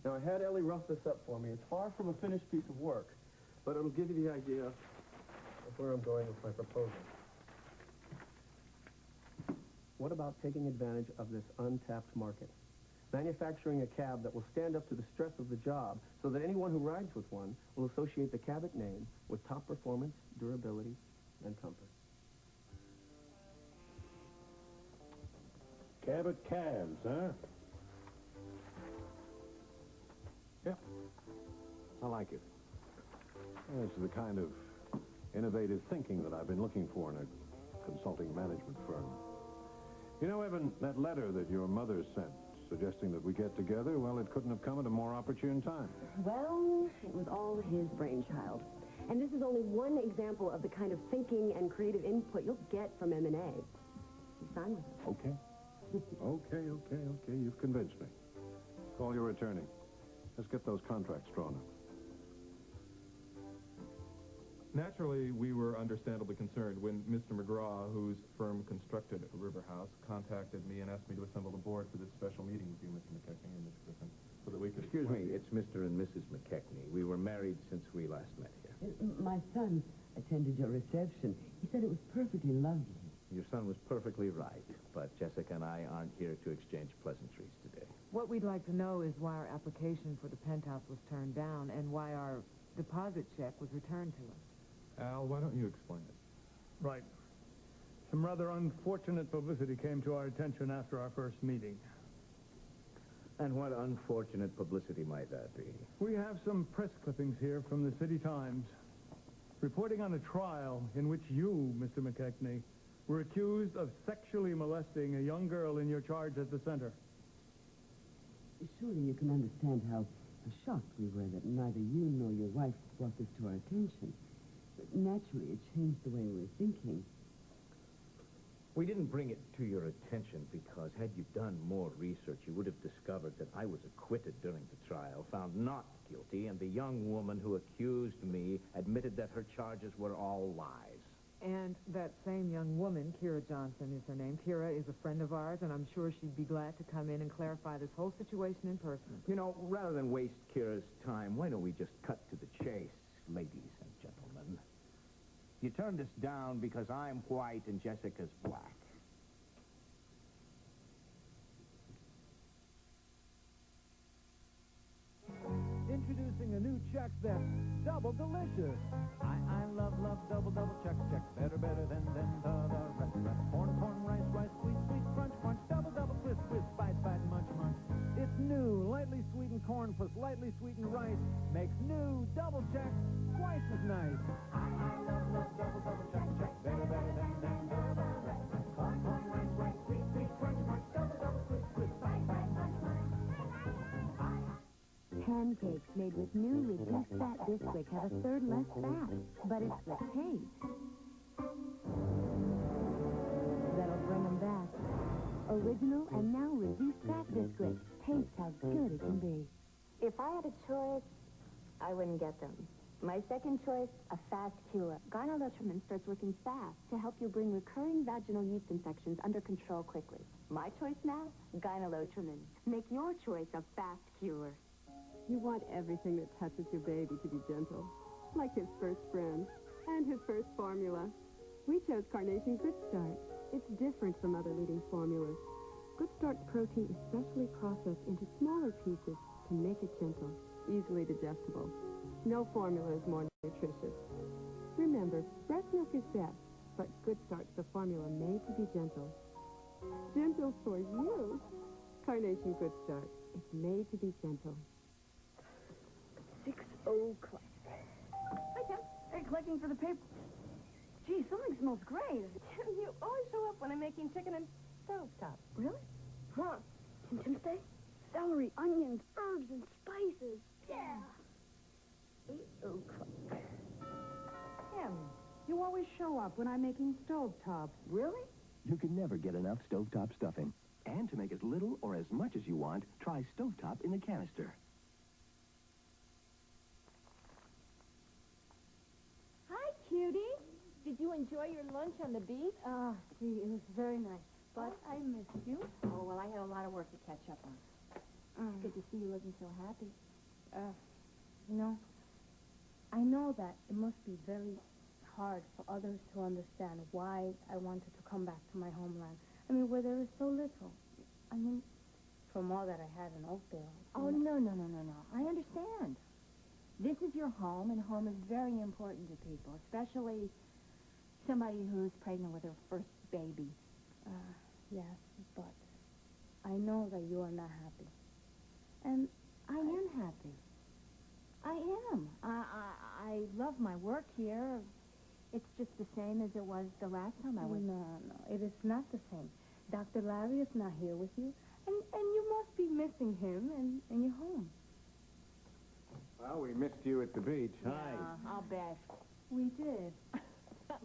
Now, I had Ellie rough this up for me. It's far from a finished piece of work, but it'll give you the idea of where I'm going with my proposal. What about taking advantage of this untapped market? Manufacturing a cab that will stand up to the stress of the job so that anyone who rides with one will associate the Cabot name with top performance, durability, and comfort. Cabot cabs, huh? Yeah. I like it. This is the kind of innovative thinking that I've been looking for in a consulting management firm. You know, Evan, that letter that your mother sent suggesting that we get together, well, it couldn't have come at a more opportune time. Well, it was all his brainchild. And this is only one example of the kind of thinking and creative input you'll get from M&A. You sign with us. Okay. Okay. You've convinced me. Call your attorney. Let's get those contracts drawn up. Naturally, we were understandably concerned when Mr. McGraw, whose firm constructed River House, contacted me and asked me to assemble the board for this special meeting with you, Mr. McKechnie and Mr. Griffin, so that we could... Excuse me, it's Mr. and Mrs. McKechnie. We were married since we last met here. My son attended your reception. He said it was perfectly lovely. Your son was perfectly right, but Jessica and I aren't here to exchange pleasantries today. What we'd like to know is why our application for the penthouse was turned down and why our deposit check was returned to us. Al, why don't you explain it? Right. Some rather unfortunate publicity came to our attention after our first meeting. And what unfortunate publicity might that be? We have some press clippings here from the City Times reporting on a trial in which you, Mr. McKechnie, were accused of sexually molesting a young girl in your charge at the center. Surely you can understand how shocked we were that neither you nor your wife brought this to our attention. But naturally, it changed the way we were thinking. We didn't bring it to your attention because had you done more research, you would have discovered that I was acquitted during the trial, found not guilty, and the young woman who accused me admitted that her charges were all lies. And that same young woman, Kira Johnson is her name. Kira is a friend of ours, and I'm sure she'd be glad to come in and clarify this whole situation in person. You know, rather than waste Kira's time, why don't we just cut to the chase, ladies and gentlemen? You turned us down because I'm white and Jessica's black. Introducing a new Chex that's double delicious. I love double Chex. Better than the rest. Corn, rice, sweet, crunch, double twist, bite, munch. It's new, lightly sweetened corn plus lightly sweetened rice makes new double Chex twice as nice. I love double Chex. Better than the rest. Corn, rice, sweet, crunch, double twist, bite, munch. Pancakes made with new reduced fat Bisquick have a third less fat, but it's the taste that'll bring them back. Original and now reduced fat Bisquick. Taste how good it can be. If I had a choice, I wouldn't get them. My second choice, a fast cure. Gynolotrimin starts working fast to help you bring recurring vaginal yeast infections under control quickly. My choice now, Gynolotrimin. Make your choice a fast cure. You want everything that touches your baby to be gentle, like his first friend and his first formula. We chose Carnation Good Start. It's different from other leading formulas. Good Start's protein is specially processed into smaller pieces to make it gentle, easily digestible. No formula is more nutritious. Remember, breast milk is best, but Good Start's the formula made to be gentle. Gentle for you. Carnation Good Start. It's made to be gentle. 6 o'clock. Hi, Tim. Hey, collecting for the paper. Gee, something smells great. Tim, you always show up when I'm making chicken and stovetop. Really? Huh. Tim say? Celery, onions, herbs, and spices. Yeah. 8 o'clock. Tim, you always show up when I'm making stovetop. Really? You can never get enough stovetop stuffing. And to make as little or as much as you want, try stovetop in the canister. Hi, cutie. Did you enjoy your lunch on the beach? Gee, it was very nice. But I missed you. Oh, well, I had a lot of work to catch up on. It's good to see you looking so happy. You know, I know that it must be very hard for others to understand why I wanted to come back to my homeland. I mean, where there is so little. I mean, from all that I had in Oakdale. Oh, no. I understand. This is your home, and home is very important to people, especially somebody who's pregnant with her first baby. Yes, but I know that you are not happy. And I am happy. I am. I love my work here. It's just the same as it was the last time I was. No, it is not the same. Dr. Larry is not here with you, and you must be missing him and your home. Well, we missed you at the beach. Hi. I'll bet. We did.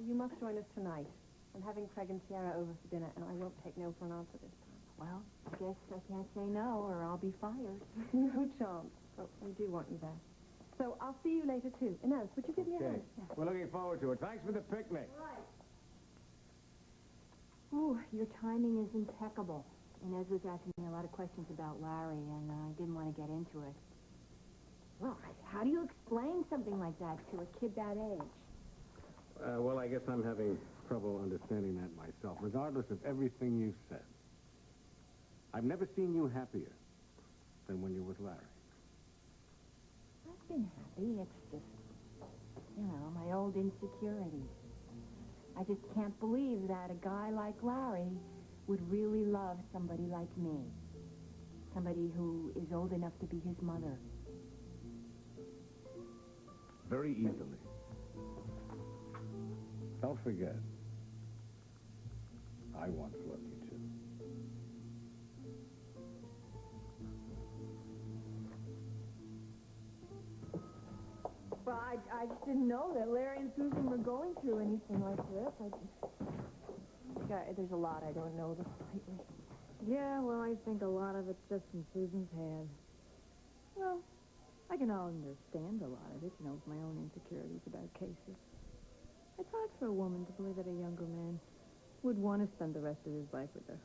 You must join us tonight. I'm having Craig and Sierra over for dinner, and I won't take no for an answer this time. Well, I guess I can't say no, or I'll be fired. No chance. But we do want you there. So I'll see you later, too. Inez, would you give me a hand? Yeah. We're looking forward to it. Thanks for the picnic. Right. Ooh, your timing is impeccable. Inez was asking me a lot of questions about Larry, and I didn't want to get into it. Well, how do you explain something like that to a kid that age? Well, I guess I'm having trouble understanding that myself, regardless of everything you've said. I've never seen you happier than when you're with Larry. I've been happy. It's just, my old insecurities. I just can't believe that a guy like Larry would really love somebody like me. Somebody who is old enough to be his mother. Very easily. Don't forget, I once loved you too. Well, I just didn't know that Larry and Susan were going through anything like this. There's a lot I don't know lately. Yeah, well, I think a lot of it's just in Susan's head. Well, I can understand a lot of it, with my own insecurities about cases. It's hard for a woman to believe that a younger man would want to spend the rest of his life with her.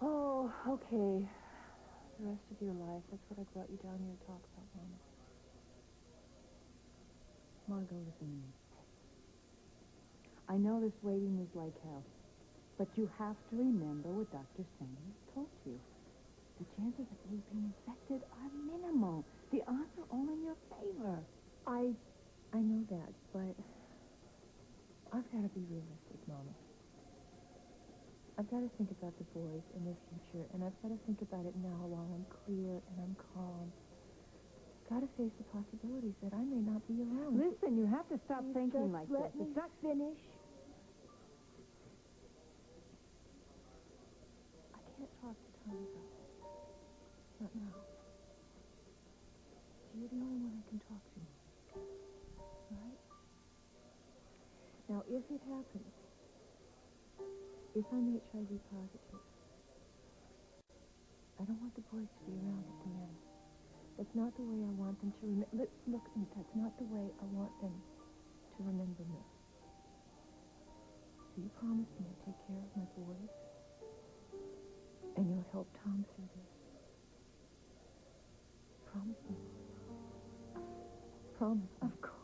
Oh, okay. The rest of your life. That's what I brought you down here to talk about, Mama. Margot, listen to me. I know this waiting is like hell, but you have to remember what Dr. Sanders told you. The chances of you being infected are minimal. The odds are all in your favor. I know that, but I've got to be realistic, Mama. I've got to think about the boys and their future, and I've got to think about it now while I'm clear and I'm calm. Got to face the possibilities that I may not be around. Listen, you have to stop thinking like this. Let me finish. I can't talk to Tom about this. Not now. You're the only one I can talk to. Right? Now, if it happens, if I'm HIV positive, I don't want the boys to be around at the end. That's not the way I want them to remember. Look, that's not the way I want them to remember me. So you promise me you'll take care of my boys, and you'll help Tom through this. Promise me. Promise me. Of course.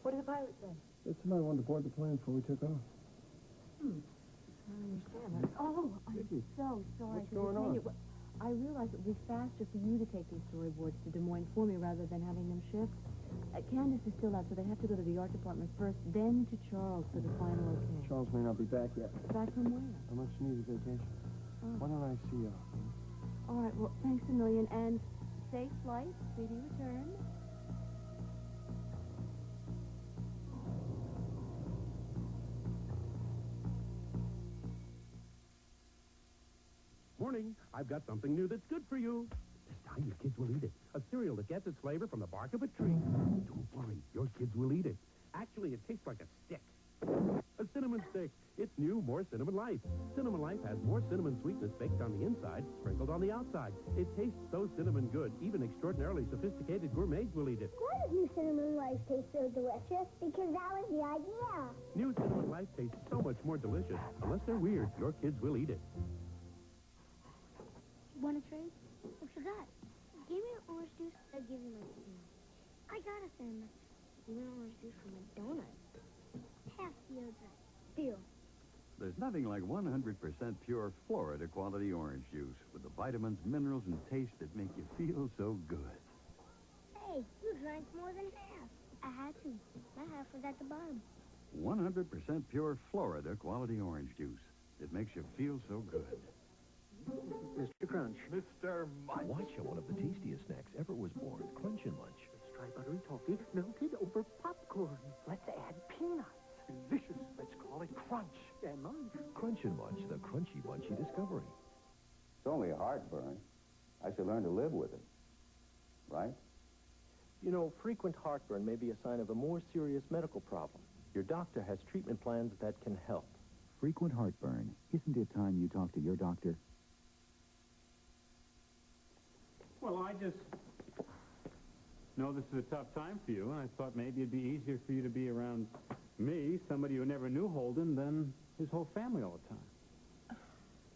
What did the pilot say? Somebody wanted to board the plane before we took off. I don't understand that. Oh, I'm so sorry. What's going on? I realized it would be faster for you to take these storyboards to Des Moines for me rather than having them shipped. Candace is still out, so they have to go to the art department first, then to Charles for the final okay. Charles may not be back yet. Back from where? How much you need a vacation? Why don't I see you? All right, well, thanks a million, and safe flight, speedy return. Morning. I've got something new that's good for you. This time your kids will eat it. A cereal that gets its flavor from the bark of a tree. Don't worry, your kids will eat it. Actually, it tastes like a stick. A cinnamon stick. It's new, more Cinnamon Life. Cinnamon Life has more cinnamon sweetness baked on the inside, sprinkled on the outside. It tastes so cinnamon good, even extraordinarily sophisticated gourmets will eat it. Why does new Cinnamon Life taste so delicious? Because that was the idea. New Cinnamon Life tastes so much more delicious. Unless they're weird, your kids will eat it. Want a trade? I forgot. Give me an orange juice, I'll give you my sandwich. I got a sandwich. Give me an orange juice for my donut. Half deodorant. Deal. There's nothing like 100% pure Florida quality orange juice with the vitamins, minerals, and taste that make you feel so good. Hey, you drank more than half. I had to. My half was at the bottom. 100% pure Florida quality orange juice. It makes you feel so good. Mr. Crunch. Mr. Munch. Watch how one of the tastiest snacks ever was born. Crunch and Munch. Let's try buttery toffee melted over popcorn. Let's add peanuts. Delicious. Let's call it Crunch and Munch. Crunch and Munch, the crunchy munchy discovery. It's only a heartburn. I should learn to live with it. Right? You know, frequent heartburn may be a sign of a more serious medical problem. Your doctor has treatment plans that can help. Frequent heartburn. Isn't it time you talk to your doctor? Well, I just know this is a tough time for you, and I thought maybe it'd be easier for you to be around me, somebody who never knew Holden, than his whole family all the time.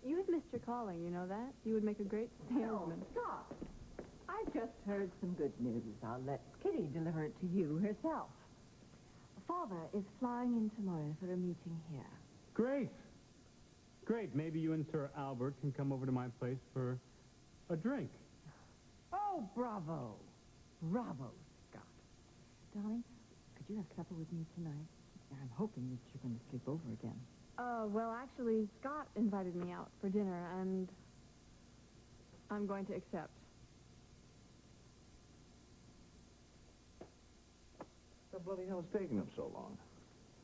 You had missed your calling, you know that? You would make a great salesman. Stop! I've just heard some good news. I'll let Kitty deliver it to you herself. Father is flying in tomorrow for a meeting here. Great. Great. Maybe you and Sir Albert can come over to my place for a drink. Oh, bravo. Bravo, Scott. Darling, could you have supper with me tonight? I'm hoping that you're going to sleep over again. Well, actually, Scott invited me out for dinner, and I'm going to accept. The bloody hell's taking them so long?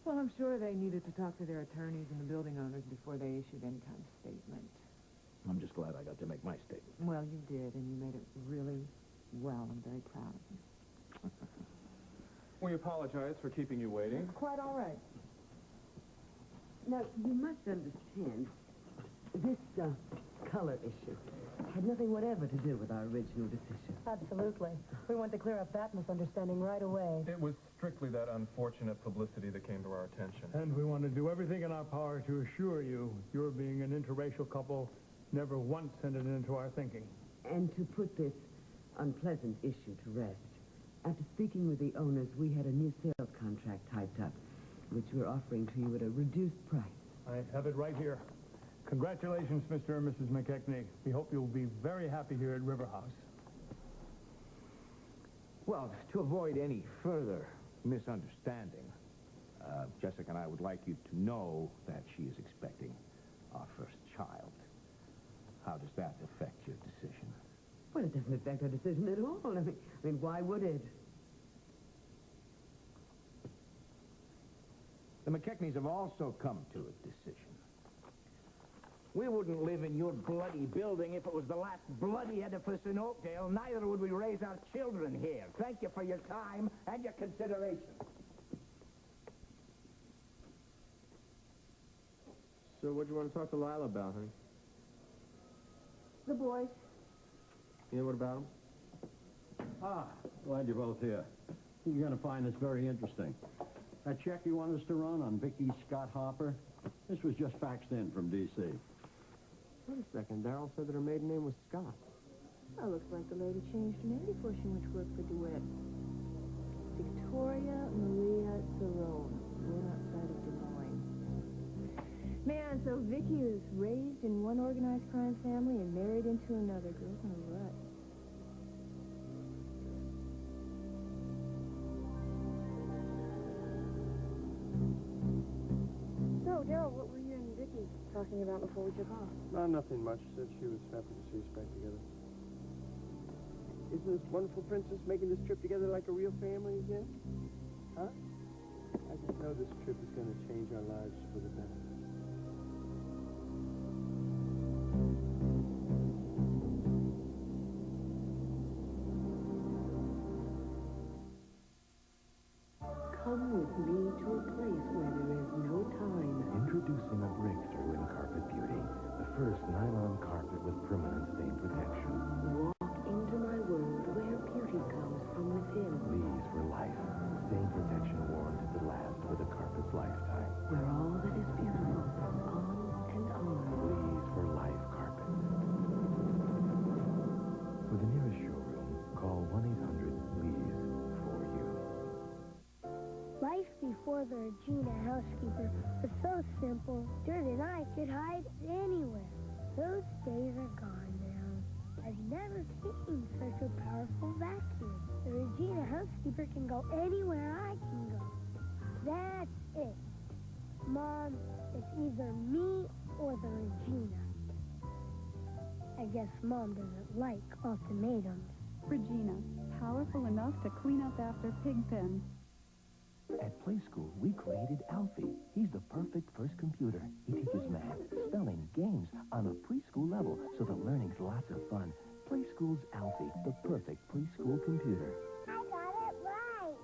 Well, I'm sure they needed to talk to their attorneys and the building owners before they issued any kind of statement. I'm just glad I got to make my statement. Well, you did, and you made it really well. I'm very proud of you. We apologize for keeping you waiting. It's quite all right. Now, you must understand, this color issue had nothing whatever to do with our original decision. Absolutely. We want to clear up that misunderstanding right away. It was strictly that unfortunate publicity that came to our attention. And we want to do everything in our power to assure you your being an interracial couple never once entered into our thinking. And to put this unpleasant issue to rest, after speaking with the owners, we had a new sales contract typed up, which we're offering to you at a reduced price. I have it right here. Congratulations, Mr. and Mrs. McKechnie. We hope you'll be very happy here at River House. Well, to avoid any further misunderstanding, Jessica and I would like you to know that she is expecting our first child. How does that affect your decision? Well, it doesn't affect our decision at all. I mean, why would it? The McKechnies have also come to a decision. We wouldn't live in your bloody building if it was the last bloody edifice in Oakdale. Neither would we raise our children here. Thank you for your time and your consideration. So what do you want to talk to Lila about, honey? The boys. Yeah, what about them? Ah, glad you're both here. You're going to find this very interesting. That check you want us to run on Vicky Scott Hopper, this was just faxed in from D.C. Wait a second. Darryl said that her maiden name was Scott. Well, looks like the lady changed her name before she went to work for DeWitt. Victoria Maria Cerrone. We're outside of Des Moines. Man, so Vicky was raised in one organized crime family and married into another. Girl's in a rut. So, Daryl, what were you and Vicky talking about before we took off? Nothing much. Said she was happy to see us back together. Isn't this wonderful princess making this trip together like a real family again? Huh? I just know this trip is going to change our lives for the better. Come with me to a place where there is no time. Introducing a breakthrough in carpet beauty. The first nylon carpet with permanent stain protection. Walk into my world where beauty comes from within. Leaves for life. Stain protection warranted to last for the carpet's lifetime. Where all that is beautiful, on and on. Leaves for life carpet. For the nearest showroom, call 1-800-LEAVES for you. Life before the Regina housekeeper was so simple, dirt and I could hide anywhere. Those days are gone now. I've never seen such a powerful vacuum. The Regina housekeeper can go anywhere I can go. That's it. Mom, it's either me or the Regina. I guess Mom doesn't like ultimatums. Regina, powerful enough to clean up after pig pens. At Play School, we created Alfie. He's the perfect first computer. He teaches math, spelling, games on a preschool level, so the learning's lots of fun. Play School's Alfie, the perfect preschool computer. I got it right.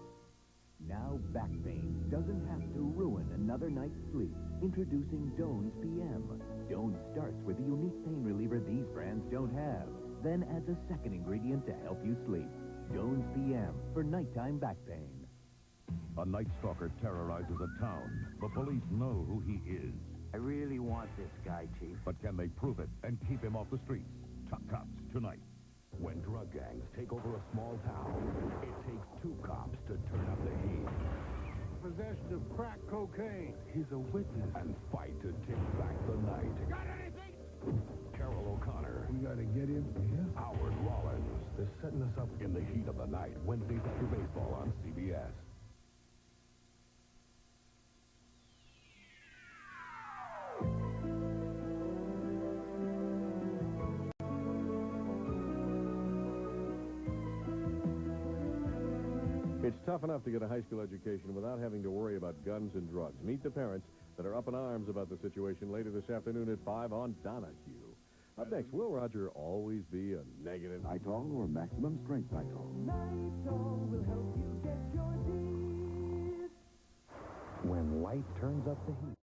Now back pain doesn't have to ruin another night's sleep. Introducing Doan's PM. Doan starts with a unique pain reliever these brands don't have, then adds a second ingredient to help you sleep. Doan's PM for nighttime back pain. A night stalker terrorizes a town. The police know who he is. I really want this guy, Chief. But can they prove it and keep him off the streets? Tough Cops, tonight. When drug gangs take over a small town, it takes two cops to turn up the heat. Possession of crack cocaine. He's a witness. And fight to take back the night. You got anything? Carol O'Connor. We gotta get him here. Howard Rollins. They're setting us up in the heat of the night. Wednesdays after baseball on CBS. It's tough enough to get a high school education without having to worry about guns and drugs. Meet the parents that are up in arms about the situation later this afternoon at 5 on Donahue. Up next, will Roger always be a negative? Nitol or maximum strength Nitol? Nitol will help you get your teeth. When life turns up the heat.